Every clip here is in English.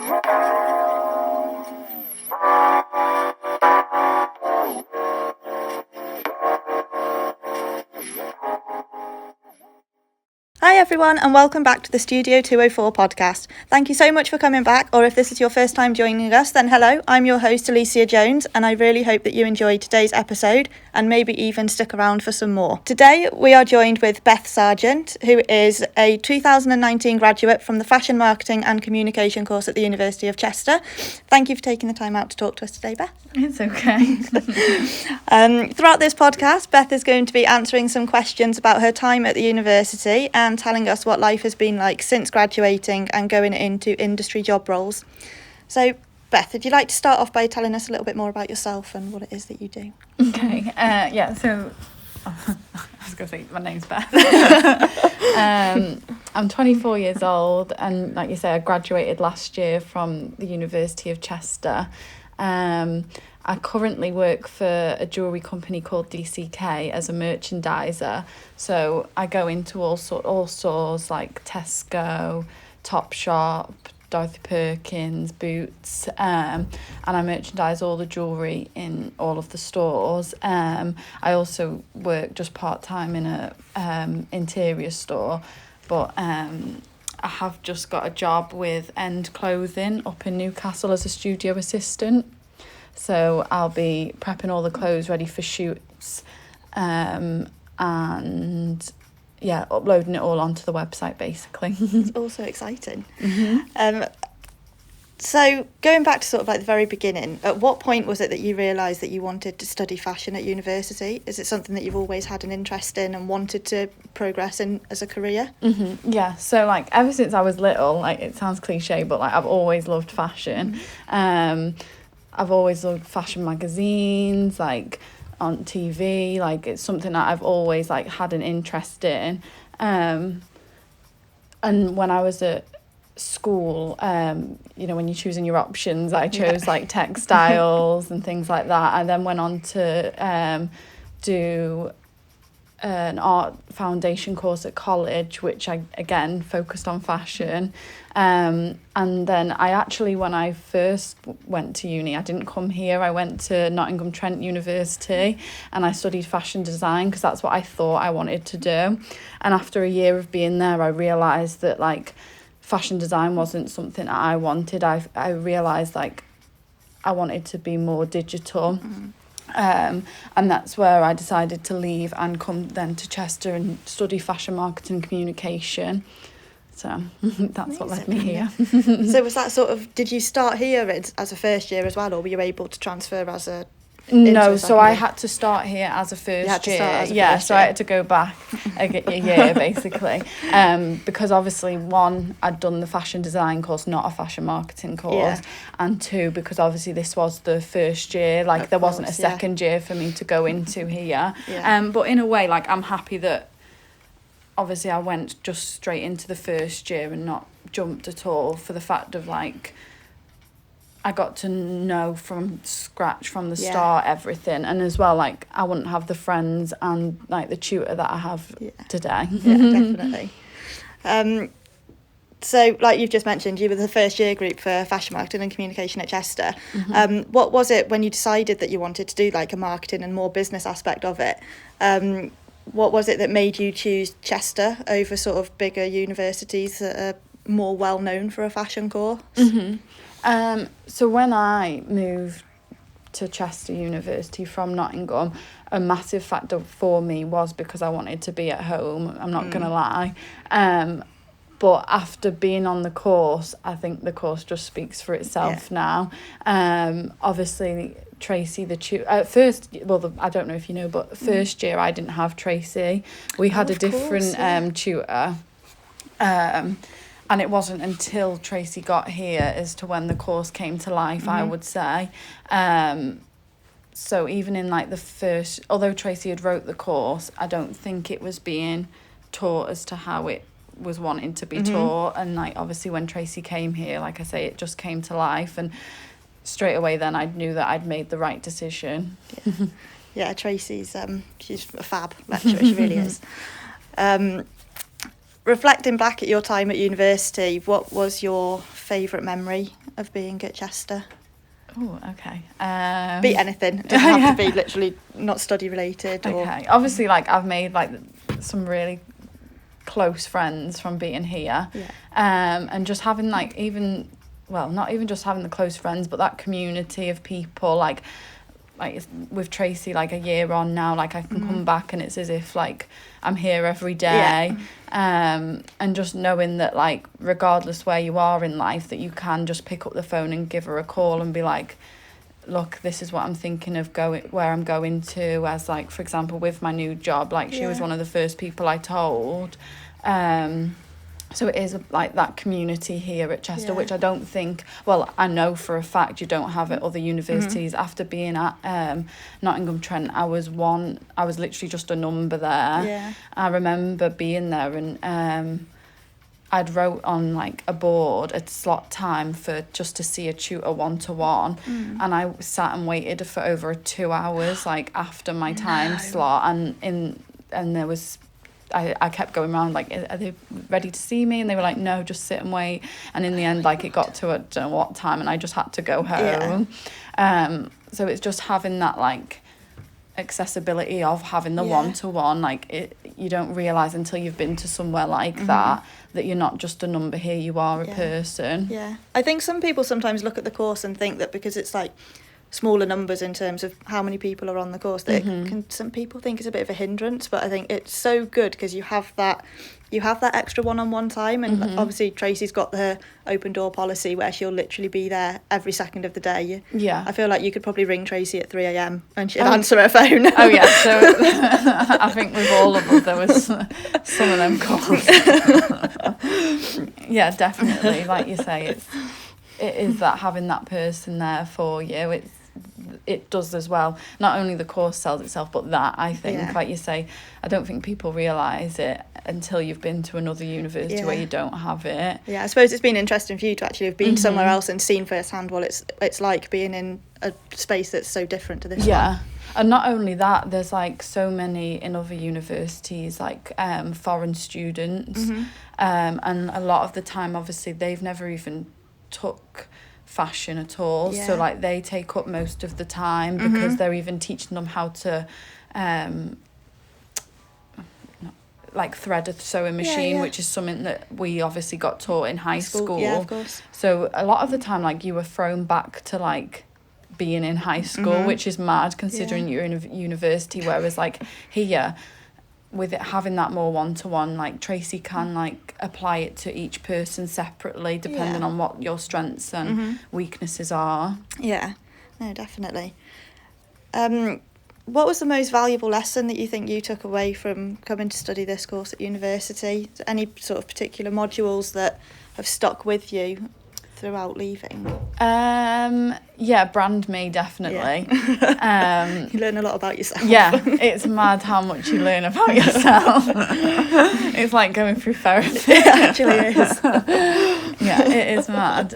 Hi everyone, and welcome back to the Studio 204 podcast. Thank you so much for coming back, or if this is your first time joining us, then hello, I'm your host Alicia Jones, and I really hope that you enjoyed today's episode and maybe even stick around for some more. Today we are joined with Beth Sargent, who is a 2019 graduate from the Fashion Marketing and Communication course at the University of Chester. Thank you for taking the time out to talk to us today, Beth. It's okay. Throughout this podcast, Beth is going to be answering some questions about her time at the university and telling us what life has been like since graduating and going into industry job roles. So, Beth, would you like to start off by telling us a little bit more about yourself and what it is that you do? Okay, so I was going to say my name's Beth. I'm 24 years old, and like you say, I graduated last year from the University of Chester. I currently work for a jewellery company called DCK as a merchandiser. So I go into all stores like Tesco, Topshop, Dorothy Perkins, Boots, and I merchandise all the jewellery in all of the stores. I also work just part-time in a interior store, but I have just got a job with End Clothing up in Newcastle as a studio assistant. So I'll be prepping all the clothes ready for shoots, and uploading it all onto the website basically. It's also exciting. Mm-hmm. So going back to sort of like the very beginning, at what point was it that you realised that you wanted to study fashion at university? Is it something that you've always had an interest in and wanted to progress in as a career? Mm-hmm. Yeah, so like ever since I was little, like it sounds cliche, but like I've always loved fashion. I've always loved fashion magazines, like on TV, like it's something that I've always like had an interest in. And when I was at school, when you're choosing your options, I chose like textiles and things like that. I then went on to do an art foundation course at college, which I again focused on fashion. And then I actually, when I first went to uni, I didn't come here. I went to Nottingham Trent University and I studied fashion design because that's what I thought I wanted to do. And after a year of being there, I realised that like fashion design wasn't something that I wanted. I realised like I wanted to be more digital. Mm-hmm. And that's where I decided to leave and come then to Chester and study fashion marketing and communication. So that's what led me here. So was that sort of, did you start here as a first year as well, or were you able to transfer as a... No, so I had to start here as a first year. I had to go back a year basically, because obviously one, I'd done the fashion design course, not a fashion marketing course, and two, because obviously this was the first year, like there wasn't a second year for me to go into here. But in a way, like I'm happy that obviously I went just straight into the first year and not jumped at all, for the fact of like I got to know from scratch, from the start, everything. And as well, like, I wouldn't have the friends and, like, the tutor that I have today. Yeah, definitely. So, like you've just mentioned, you were the first year group for fashion marketing and communication at Chester. Mm-hmm. What was it when you decided that you wanted to do, like, a marketing and more business aspect of it? What was it that made you choose Chester over sort of bigger universities that are more well-known for a fashion course? Mm-hmm. So when I moved to Chester University from Nottingham, a massive factor for me was because I wanted to be at home, I'm not going to lie. But after being on the course, I think the course just speaks for itself now. Obviously, Tracy, the tutor, at first, I don't know if you know, but first year I didn't have Tracy. We had a different tutor. And it wasn't until Tracy got here as to when the course came to life, I would say. So even in like the first, although Tracy had wrote the course, I don't think it was being taught as to how it was wanting to be taught. And like obviously when Tracy came here, like I say, it just came to life. And straight away then I knew that I'd made the right decision. Yeah, Tracy's, she's a fab lecturer, she really is. reflecting back at your time at university, what was your favourite memory of being at Chester? Oh, okay. Be anything. It doesn't have to be literally not study related. Okay. Obviously, like, I've made like some really close friends from being here. Yeah. And just having like not even just having the close friends, but that community of people, like with Tracy, like a year on now, like I can come back and it's as if like I'm here every day. And just knowing that, like, regardless where you are in life, that you can just pick up the phone and give her a call and be like, look, this is what I'm thinking of where I'm going to, as like, for example, with my new job, like she was one of the first people I told. So it is like that community here at Chester, which I don't think, well, I know for a fact you don't have at other universities. After being at Nottingham Trent, I was literally just a number there. Yeah. I remember being there and I'd wrote on like a board a slot time for just to see a tutor one-to-one, and I sat and waited for over 2 hours like after my time slot, and there was I kept going around like, are they ready to see me? And they were like, no, just sit and wait. And in the end, like, it got to I don't know what time and I just had to go home. So it's just having that like accessibility of having the one-to-one, like you don't realise until you've been to somewhere like that you're not just a number here, you are a person. I think some people sometimes look at the course and think that because it's like smaller numbers in terms of how many people are on the course, that some people think it's a bit of a hindrance, but I think it's so good because you have that extra one-on-one time, and obviously Tracy's got her open door policy where she'll literally be there every second of the day. I feel like you could probably ring Tracy at 3 a.m. and she'd answer her phone. So I think with all of us there was some of them calls. Definitely, like you say, it is that having that person there for you. It does as well. Not only the course sells itself, but that, I think, like you say, I don't think people realise it until you've been to another university where you don't have it. Yeah, I suppose it's been interesting for you to actually have been somewhere else and seen firsthand what it's like being in a space that's so different to this one. Yeah, and not only that, there's like so many in other universities, like foreign students, and a lot of the time, obviously, they've never even took fashion at all, so like they take up most of the time because they're even teaching them how to like thread a sewing machine, which is something that we obviously got taught in high school. Yeah, of course. So a lot of the time, like, you were thrown back to like being in high school, which is mad considering you're in a university, whereas like here, with it having that more one-to-one, like Tracy can like apply it to each person separately depending on what your strengths and weaknesses are. Yeah, no, definitely. What was the most valuable lesson that you think you took away from coming to study this course at university? Any sort of particular modules that have stuck with you throughout leaving? Brand me, definitely. You learn a lot about yourself. Yeah, it's mad how much you learn about yourself. It's like going through therapy. It actually is. Yeah, it is mad.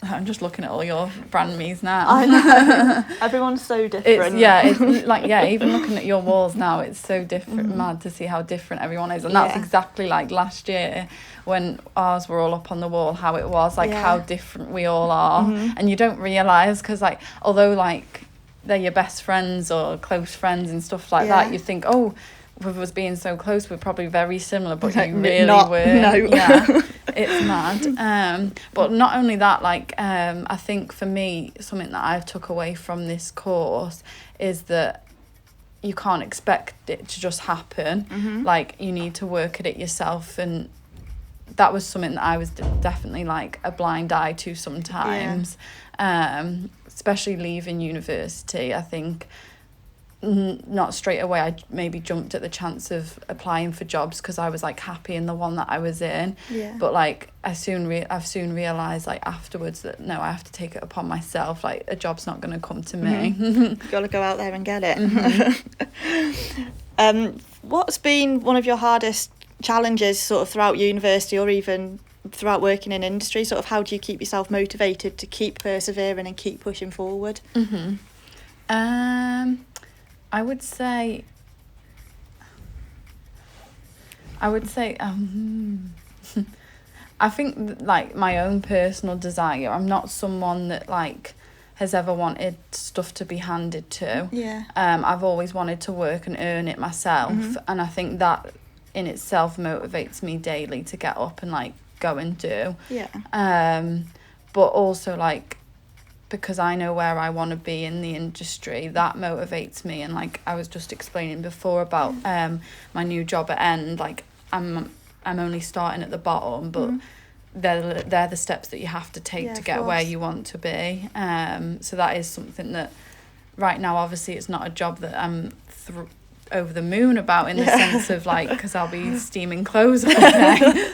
I'm just looking at all your brand me's now. I know. Everyone's so different. It's like, even looking at your walls now, it's so different, mad to see how different everyone is. And that's exactly like last year when ours were all up on the wall, how it was, like how different we all are. And you don't realise, because like, although like they're your best friends or close friends and stuff like that, you think, oh, with us being so close, we're probably very similar, but you really were. No. Yeah, it's mad. But not only that, like, I think for me, something that I took away from this course is that you can't expect it to just happen. Like, you need to work at it yourself, and that was something that I was definitely like a blind eye to sometimes. Especially leaving university, I think. Not straight away, I maybe jumped at the chance of applying for jobs because I was like happy in the one that I was in, but like I've soon realised like afterwards that no, I have to take it upon myself. Like, a job's not going to come to me. You've got to go out there and get it. What's been one of your hardest challenges sort of throughout university or even throughout working in industry? Sort of how do you keep yourself motivated to keep persevering and keep pushing forward? I would say I would say I think like my own personal desire, I'm not someone that like has ever wanted stuff to be handed to. Yeah. I've always wanted to work and earn it myself, and I think that in itself motivates me daily to get up and like go and do. Yeah. But also like, because I know where I want to be in the industry, that motivates me. And like I was just explaining before about my new job at End, like I'm only starting at the bottom, but they're the steps that you have to take to get where you want to be. So that is something that right now, obviously, it's not a job that I'm over the moon about in the sense of like, because I'll be steaming clothes all day.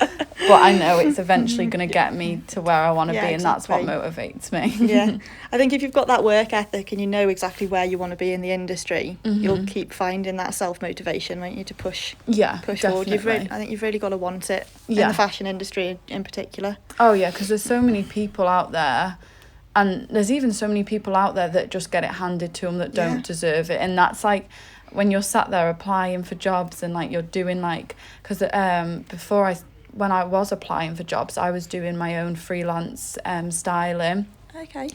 But I know it's eventually going to get me to where I want to be, and that's what motivates me. Yeah, I think if you've got that work ethic and you know exactly where you want to be in the industry, you'll keep finding that self-motivation, won't you, to push forward. I think you've really got to want it in the fashion industry in particular. Oh yeah, because there's so many people out there, and there's even so many people out there that just get it handed to them that don't deserve it. And that's like when you're sat there applying for jobs and like you're doing like, because when I was applying for jobs, I was doing my own freelance styling. Okay.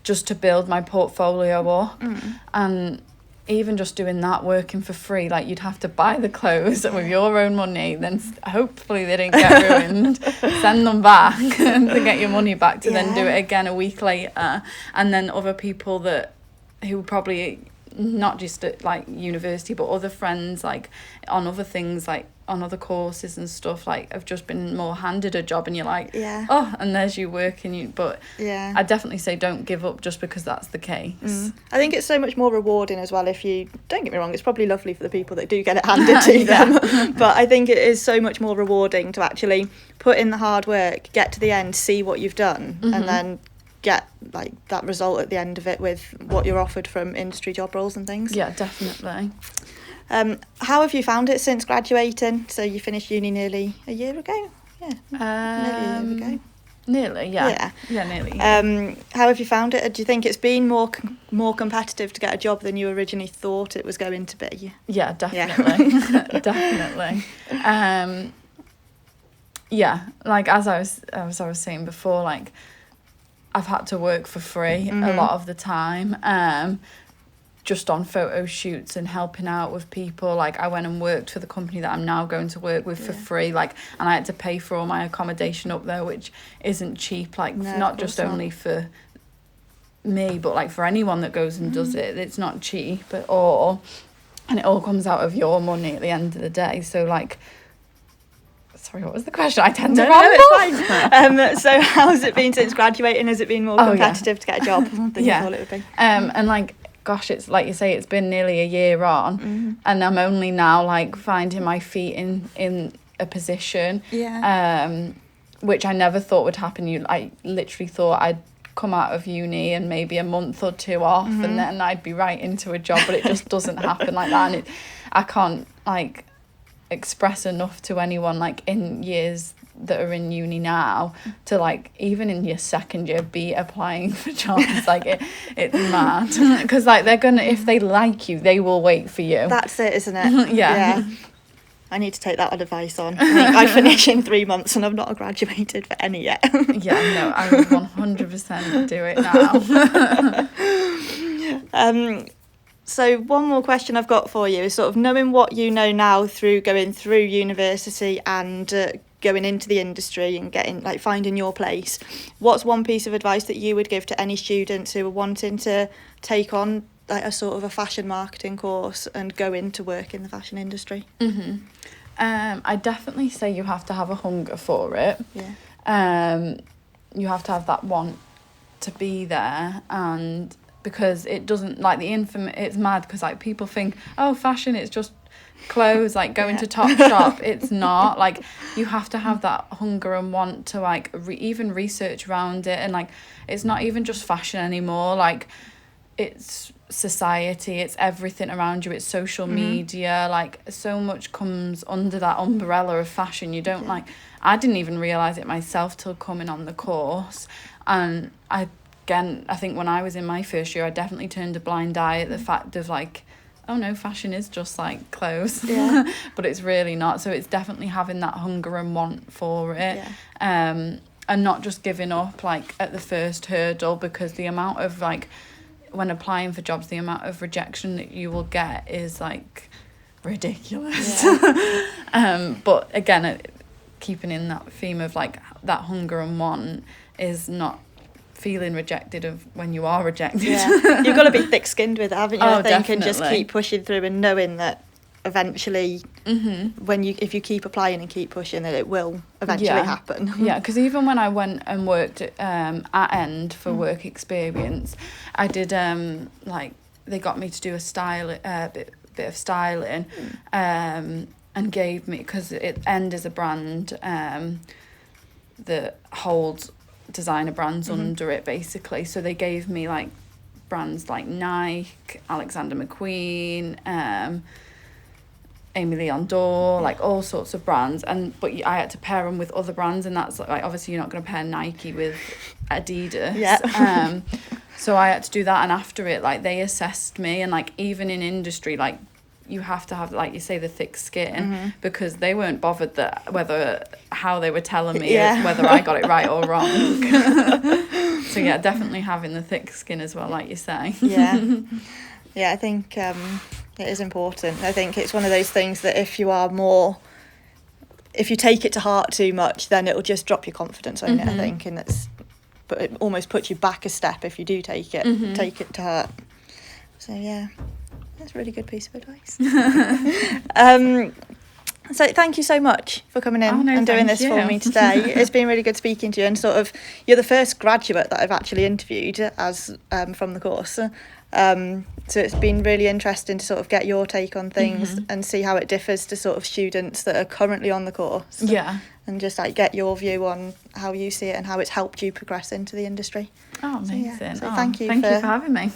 Just to build my portfolio up. And even just doing that, working for free, like you'd have to buy the clothes with your own money, then hopefully they didn't get ruined, send them back to get your money back, to then do it again a week later. And then other people who probably not just at like university, but other friends like on other things, like on other courses and stuff, like have just been more handed a job, and you're like, oh, and there's you working. But I definitely say don't give up just because that's the case. I think it's so much more rewarding as well. If you don't get me wrong, it's probably lovely for the people that do get it handed to them, but I think it is so much more rewarding to actually put in the hard work, get to the end, see what you've done, and then get like that result at the end of it with what you're offered from industry job roles and things. Yeah, definitely. How have you found it since graduating? So you finished uni nearly a year ago? Yeah. Nearly a year ago. Nearly, yeah. Yeah, nearly. How have you found it? Do you think it's been more competitive to get a job than you originally thought it was going to be? Yeah, definitely. Definitely. Yeah, like as I was saying before, like I've had to work for free a lot of the time, just on photo shoots and helping out with people. Like I went and worked for the company that I'm now going to work with for free, like, and I had to pay for all my accommodation up there, which isn't cheap, like not just only for me, but like for anyone that goes and does it, it's not cheap at all, and it all comes out of your money at the end of the day. So like, sorry, what was the question? I tend to ramble. It's fine. So how's it been since graduating? Has it been more competitive to get a job than you thought it would be? And like, gosh, it's like you say, it's been nearly a year on, and I'm only now like finding my feet in a position, which I never thought would happen. I literally thought I'd come out of uni and maybe a month or two off, and then I'd be right into a job, but it just doesn't happen like that. And I can't like express enough to anyone like in years that are in uni now to like even in your second year be applying for jobs. Like it's mad, because like they're gonna, if they like you, they will wait for you. That's it, isn't it? Yeah. I need to take that advice on. I finish in 3 months and I've not graduated for any yet. Yeah, no, I would 100% do it now. So one more question I've got for you is sort of knowing what you know now through going through university and going into the industry and getting like finding your place. What's one piece of advice that you would give to any students who are wanting to take on like a sort of a fashion marketing course and go into work in the fashion industry? I definitely say you have to have a hunger for it. You have to have that want to be there, and because it doesn't, like it's mad because like people think, oh, fashion, it's just clothes, like going to Topshop. It's not. Like you have to have that hunger and want to like even research around it, and like it's not even just fashion anymore, like it's society, it's everything around you, it's social media, like so much comes under that umbrella of fashion. You don't like, I didn't even realise it myself till coming on the course, and I think when I was in my first year I definitely turned a blind eye at the fact of like oh no, fashion is just like clothes. Yeah. But it's really not. So it's definitely having that hunger and want for it. Yeah. And not just giving up like at the first hurdle, because the amount of like, when applying for jobs, the amount of rejection that you will get is like ridiculous. Yeah. But again, keeping in that theme of like that hunger and want is not feeling rejected of when you are rejected. Yeah. You've got to be thick-skinned with it, haven't you? Oh, I think, and just definitely. keep pushing through and knowing that eventually, if you keep applying and keep pushing, that it will eventually happen. Yeah, because even when I went and worked at End for work experience, I did like, they got me to do a bit of styling, and gave me, because End is a brand that holds designer brands under it basically, so they gave me like brands like Nike, Alexander McQueen, Amy Leon Dore, like all sorts of brands, but I had to pair them with other brands, and that's like, obviously you're not going to pair Nike with Adidas. Yeah. So I had to do that, and after it, like, they assessed me, and like, even in industry, like, you have to have, like you say, the thick skin, because they weren't bothered how they were telling me whether I got it right or wrong. So yeah, definitely having the thick skin as well, like you say. I think it is important. I think it's one of those things that if you take it to heart too much, then it'll just drop your confidence, won't it, I think, but it almost puts you back a step if you do take it to heart. So yeah, that's a really good piece of advice. So thank you so much for coming in and doing this for me today. It's been really good speaking to you, and sort of, you're the first graduate that I've actually interviewed as from the course. So it's been really interesting to sort of get your take on things and see how it differs to sort of students that are currently on the course. Yeah. And just like get your view on how you see it and how it's helped you progress into the industry. Oh, amazing. So thank you for having me.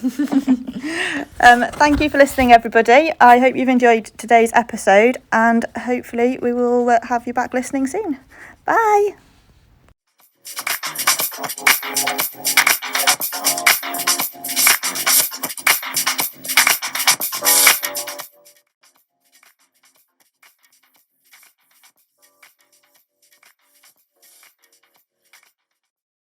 Thank you for listening, everybody. I hope you've enjoyed today's episode, and hopefully we will have you back listening soon. Bye.